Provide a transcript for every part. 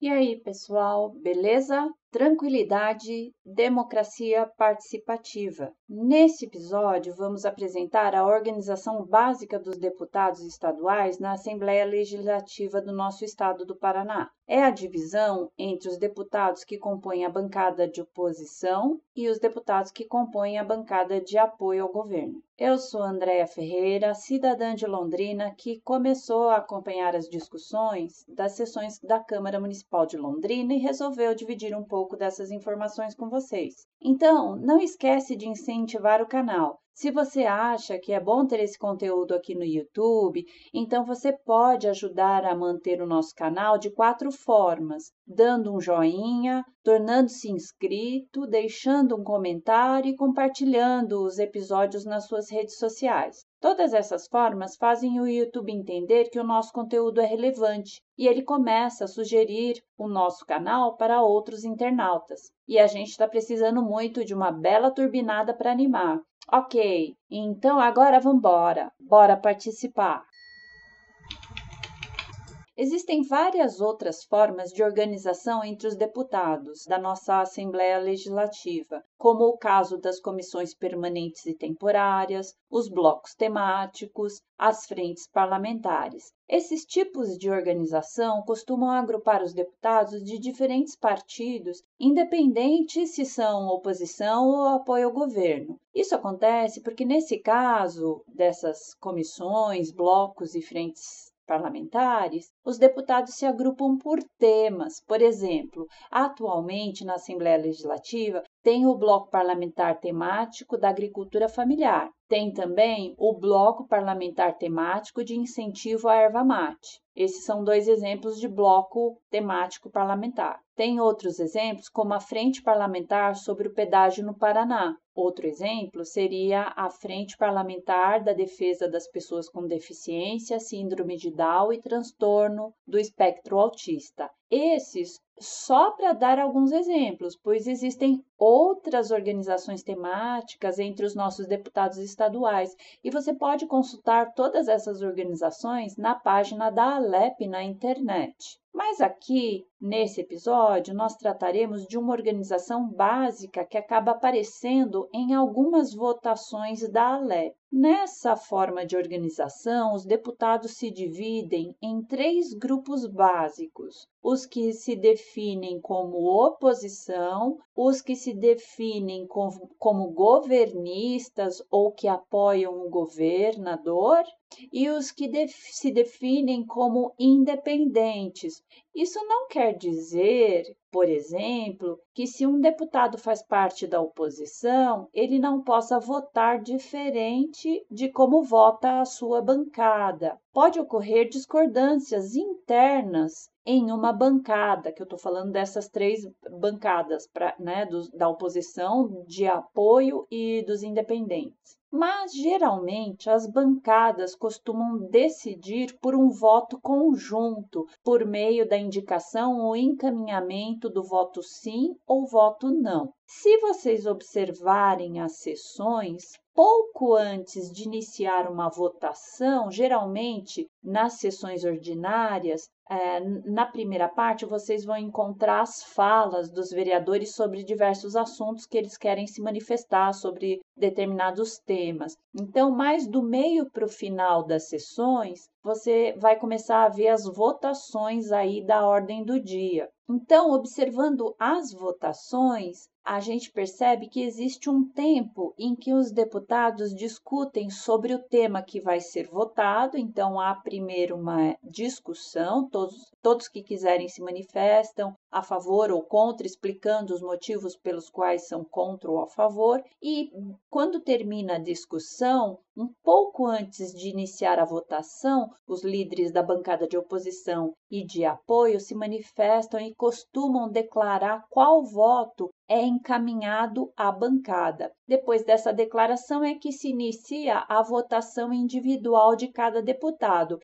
E aí, pessoal, beleza? Tranquilidade, democracia participativa. Nesse episódio, vamos apresentar a organização básica dos deputados estaduais na Assembleia Legislativa do nosso estado do Paraná. É a divisão entre os deputados que compõem a bancada de oposição e os deputados que compõem a bancada de apoio ao governo. Eu sou Andréia Ferreira, cidadã de Londrina, que começou a acompanhar as discussões das sessões da Câmara Municipal de Londrina e resolveu dividir um pouco dessas informações com vocês. Então, não esquece de incentivar o canal. Se você acha que é bom ter esse conteúdo aqui no YouTube, então você pode ajudar a manter o nosso canal de 4 formas: dando um joinha, tornando-se inscrito, deixando um comentário e compartilhando os episódios nas suas redes sociais. Todas essas formas fazem o YouTube entender que o nosso conteúdo é relevante e ele começa a sugerir o nosso canal para outros internautas. E a gente está precisando muito de uma bela turbinada para animar. Ok, então agora vamos embora. Bora participar! Existem várias outras formas de organização entre os deputados da nossa Assembleia Legislativa, como o caso das comissões permanentes e temporárias, os blocos temáticos, as frentes parlamentares. Esses tipos de organização costumam agrupar os deputados de diferentes partidos, independente se são oposição ou apoio ao governo. Isso acontece porque, nesse caso dessas comissões, blocos e frentes parlamentares, os deputados se agrupam por temas. Por exemplo, atualmente na Assembleia Legislativa tem o bloco parlamentar temático da agricultura familiar. Tem também o bloco parlamentar temático de incentivo à erva mate. Esses são 2 exemplos de bloco temático parlamentar. Tem outros exemplos, como a Frente Parlamentar sobre o Pedágio no Paraná. Outro exemplo seria a Frente Parlamentar da Defesa das Pessoas com Deficiência, Síndrome de Down e Transtorno do Espectro Autista. Esses só para dar alguns exemplos, pois existem outras organizações temáticas entre os nossos deputados estaduais e você pode consultar todas essas organizações na página da Alep na internet. Mas aqui, nesse episódio, nós trataremos de uma organização básica que acaba aparecendo em algumas votações da Alep. Nessa forma de organização, os deputados se dividem em 3 grupos básicos: os que se definem como oposição, os que se definem como governistas ou que apoiam o governador e os que se definem como independentes. Isso não quer dizer, por exemplo, que se um deputado faz parte da oposição, ele não possa votar diferente de como vota a sua bancada. Pode ocorrer discordâncias internas em uma bancada, que eu estou falando dessas 3 bancadas, da oposição, de apoio e dos independentes. Mas, geralmente, as bancadas costumam decidir por um voto conjunto, por meio da indicação ou encaminhamento do voto sim ou voto não. Se vocês observarem as sessões, pouco antes de iniciar uma votação, geralmente nas sessões ordinárias, na primeira parte, vocês vão encontrar as falas dos vereadores sobre diversos assuntos que eles querem se manifestar sobre determinados temas. Então, mais do meio para o final das sessões, você vai começar a ver as votações aí da ordem do dia. Então, observando as votações, a gente percebe que existe um tempo em que os deputados discutem sobre o tema que vai ser votado. Então, há primeiro uma discussão, todos que quiserem se manifestam a favor ou contra, explicando os motivos pelos quais são contra ou a favor. E quando termina a discussão, um pouco antes de iniciar a votação, os líderes da bancada de oposição e de apoio se manifestam e costumam declarar qual voto é encaminhado à bancada. Depois dessa declaração é que se inicia a votação individual de cada deputado.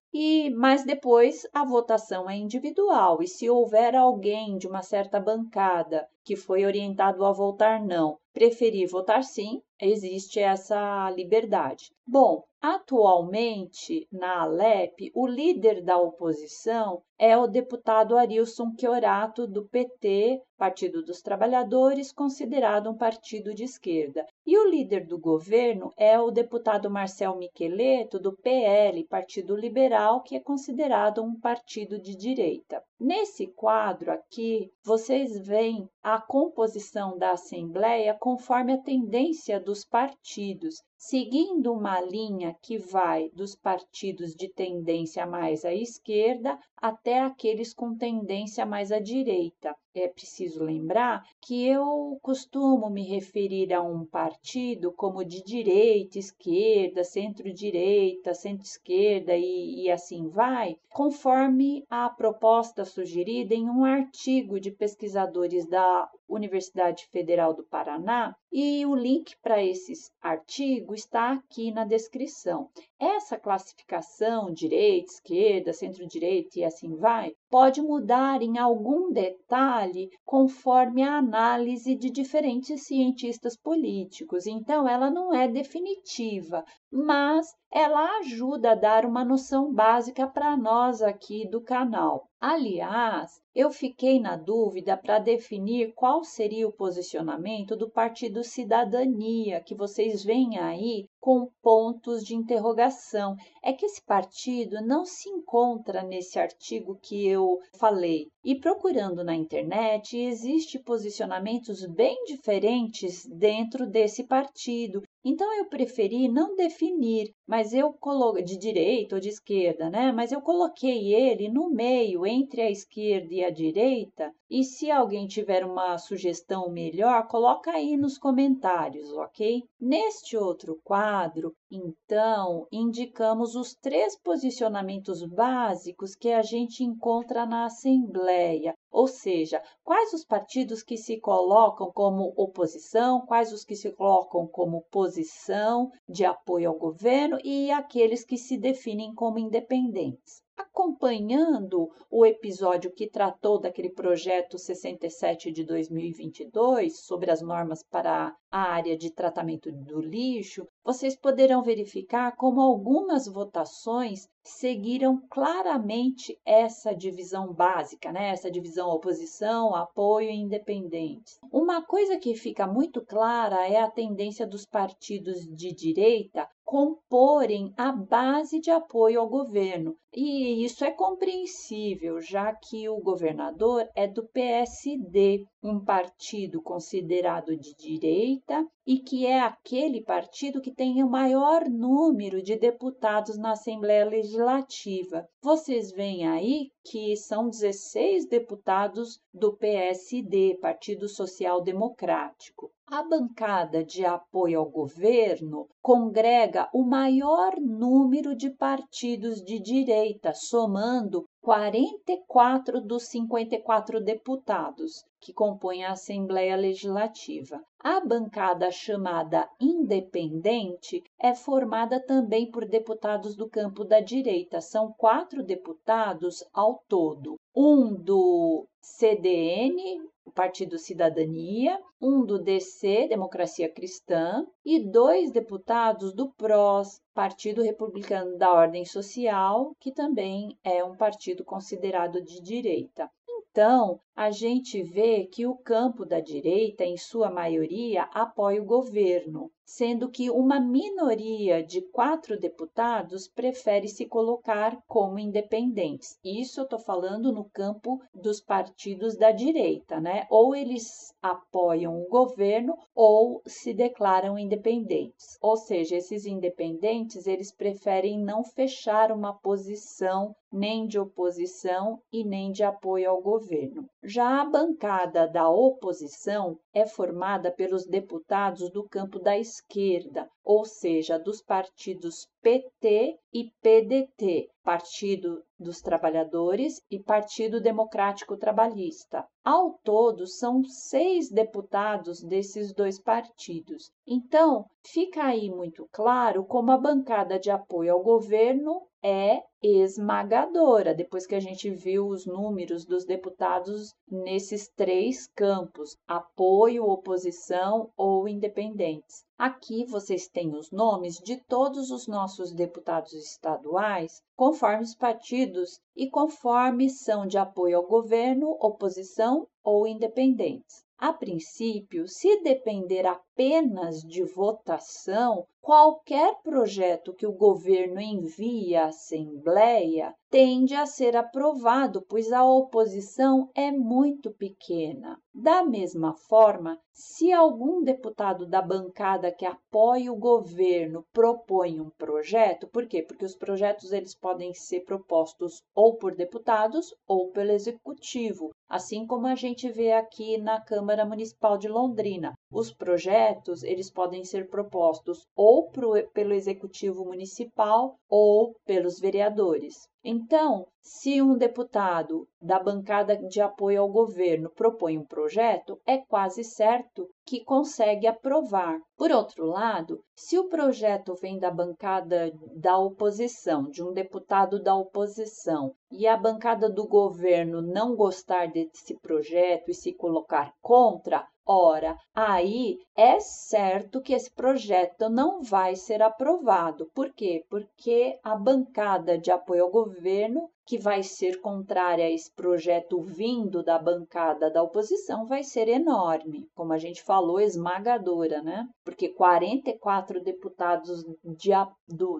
Mas depois a votação é individual, e se houver alguém de uma certa bancada que foi orientado a votar não, preferir votar sim, existe essa liberdade. Bom, atualmente na Alep, o líder da oposição é o deputado Arilson Chiorato, do PT, Partido dos Trabalhadores, considerado um partido de esquerda. E o líder do governo é o deputado Marcel Micheleto, do PL, Partido Liberal, que é considerado um partido de direita. Nesse quadro aqui, vocês veem a composição da Assembleia conforme a tendência dos partidos, seguindo uma linha que vai dos partidos de tendência mais à esquerda até aqueles com tendência mais à direita. É preciso lembrar que eu costumo me referir a um partido como de direita, esquerda, centro-direita, centro-esquerda e assim vai, conforme a proposta sugerida em um artigo de pesquisadores da Universidade Federal do Paraná, e o link para esse artigo está aqui na descrição. Essa classificação, direita, esquerda, centro-direita e assim vai, pode mudar em algum detalhe conforme a análise de diferentes cientistas políticos. Então, ela não é definitiva, mas ela ajuda a dar uma noção básica para nós aqui do canal. Aliás, eu fiquei na dúvida para definir qual seria o posicionamento do Partido Cidadania, que vocês veem aí com pontos de interrogação. É que esse partido não se encontra nesse artigo que eu falei. E procurando na internet, existem posicionamentos bem diferentes dentro desse partido. Então eu preferi não definir, mas eu coloquei de direita ou de esquerda, né? Mas eu coloquei ele no meio, entre a esquerda e a direita. E se alguém tiver uma sugestão melhor, coloca aí nos comentários, ok? Neste outro quadro, então, indicamos os 3 posicionamentos básicos que a gente encontra na Assembleia, ou seja, quais os partidos que se colocam como oposição, quais os que se colocam como posição de apoio ao governo e aqueles que se definem como independentes. Acompanhando o episódio que tratou daquele projeto 67 de 2022 sobre as normas para a área de tratamento do lixo, vocês poderão verificar como algumas votações seguiram claramente essa divisão básica, né? Essa divisão oposição, apoio e independentes. Uma coisa que fica muito clara é a tendência dos partidos de direita comporem a base de apoio ao governo. E isso é compreensível, já que o governador é do PSD, um partido considerado de direita e que é aquele partido que tem o maior número de deputados na Assembleia Legislativa. Vocês veem aí que são 16 deputados do PSD, Partido Social Democrático. A bancada de apoio ao governo congrega o maior número de partidos de direita, somando 44 dos 54 deputados que compõem a Assembleia Legislativa. A bancada chamada independente é formada também por deputados do campo da direita. São 4 deputados ao todo. Um do CDN, o Partido Cidadania, um do DC, Democracia Cristã, e 2 deputados do PROS, Partido Republicano da Ordem Social, que também é um partido considerado de direita. Então, a gente vê que o campo da direita, em sua maioria, apoia o governo, sendo que uma minoria de 4 deputados prefere se colocar como independentes. Isso eu estou falando no campo dos partidos da direita, né? Ou eles apoiam o governo ou se declaram independentes. Ou seja, esses independentes, eles preferem não fechar uma posição nem de oposição e nem de apoio ao governo. Já a bancada da oposição é formada pelos deputados do campo da esquerda, ou seja, dos partidos PT e PDT, Partido dos Trabalhadores e Partido Democrático Trabalhista. Ao todo, são 6 deputados desses 2 partidos. Então, fica aí muito claro como a bancada de apoio ao governo é esmagadora, depois que a gente viu os números dos deputados nesses 3 campos, apoio, oposição ou independentes. Aqui vocês têm os nomes de todos os nossos deputados estaduais, conforme os partidos e conforme são de apoio ao governo, oposição ou independentes. A princípio, se depender apenas de votação, qualquer projeto que o governo envie à Assembleia tende a ser aprovado, pois a oposição é muito pequena. Da mesma forma, se algum deputado da bancada que apoia o governo propõe um projeto, por quê? Porque os projetos eles podem ser propostos ou por deputados ou pelo executivo, assim como a gente vê aqui na Câmara Municipal de Londrina. Os projetos eles podem ser propostos ou pelo executivo municipal ou pelos vereadores. Então, se um deputado da bancada de apoio ao governo propõe um projeto, é quase certo que consegue aprovar. Por outro lado, se o projeto vem da bancada da oposição, de um deputado da oposição, e a bancada do governo não gostar desse projeto e se colocar contra, ora, aí é certo que esse projeto não vai ser aprovado. Por quê? Porque a bancada de apoio ao governo, que vai ser contrária a esse projeto vindo da bancada da oposição, vai ser enorme. Como a gente falou, esmagadora, né? Porque 44 deputados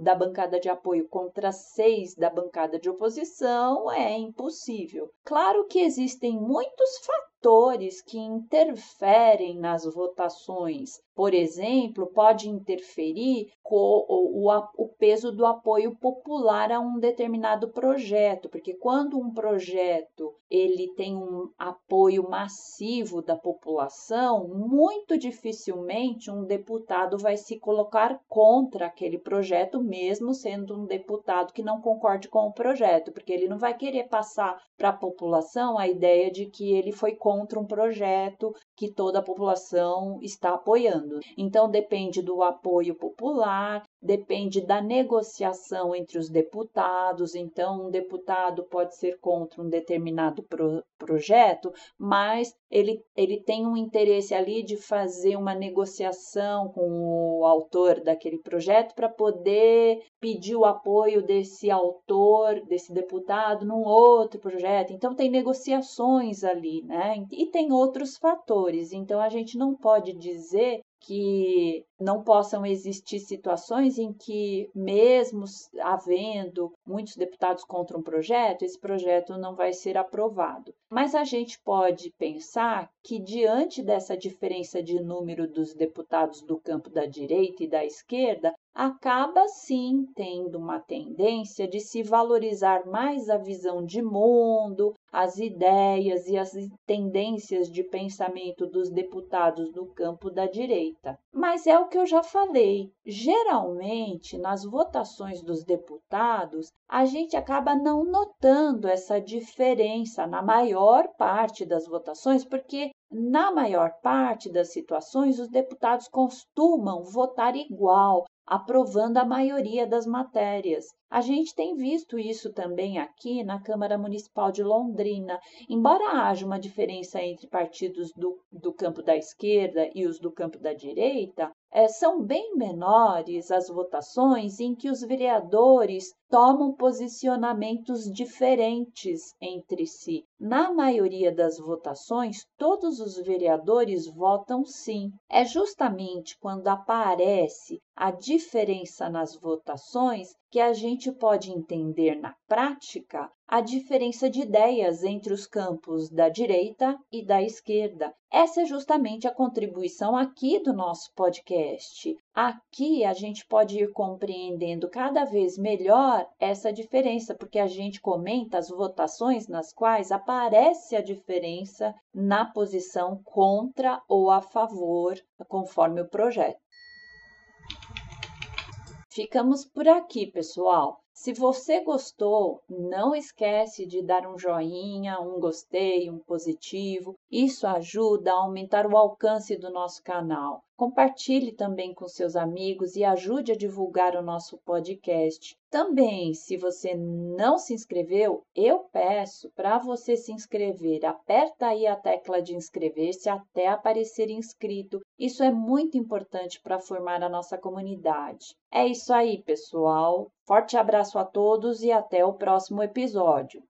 da bancada de apoio contra 6 da bancada de oposição é impossível. Claro que existem muitos fatores que interferem nas votações. Por exemplo, pode interferir com o peso do apoio popular a um determinado projeto, porque quando um projeto ele tem um apoio massivo da população, muito dificilmente um deputado vai se colocar contra aquele projeto, mesmo sendo um deputado que não concorde com o projeto, porque ele não vai querer passar para a população a ideia de que ele foi contra um projeto que toda a população está apoiando. Então, depende do apoio popular, depende da negociação entre os deputados. Então, um deputado pode ser contra um determinado projeto, mas ele tem um interesse ali de fazer uma negociação com o autor daquele projeto para poder pedir o apoio desse autor, desse deputado, num outro projeto. Então, tem negociações ali, né? E tem outros fatores. Então, a gente não pode dizer que não possam existir situações em que, mesmo havendo muitos deputados contra um projeto, esse projeto não vai ser aprovado. Mas a gente pode pensar que, diante dessa diferença de número dos deputados do campo da direita e da esquerda, acaba sim tendo uma tendência de se valorizar mais a visão de mundo, as ideias e as tendências de pensamento dos deputados do campo da direita. Mas é o que eu já falei, geralmente nas votações dos deputados, a gente acaba não notando essa diferença na maior parte das votações, porque na maior parte das situações os deputados costumam votar igual, aprovando a maioria das matérias. A gente tem visto isso também aqui na Câmara Municipal de Londrina. Embora haja uma diferença entre partidos do campo da esquerda e os do campo da direita, são bem menores as votações em que os vereadores tomam posicionamentos diferentes entre si. Na maioria das votações, todos os vereadores votam sim. É justamente quando aparece a diferença nas votações que a gente pode entender na prática a diferença de ideias entre os campos da direita e da esquerda. Essa é justamente a contribuição aqui do nosso podcast. Aqui a gente pode ir compreendendo cada vez melhor essa diferença, porque a gente comenta as votações nas quais aparece a diferença na posição contra ou a favor, conforme o projeto. Ficamos por aqui, pessoal. Se você gostou, não esquece de dar um joinha, um gostei, um positivo. Isso ajuda a aumentar o alcance do nosso canal. Compartilhe também com seus amigos e ajude a divulgar o nosso podcast. Também, se você não se inscreveu, eu peço para você se inscrever. Aperta aí a tecla de inscrever-se até aparecer inscrito. Isso é muito importante para formar a nossa comunidade. É isso aí, pessoal. Forte abraço a todos e até o próximo episódio.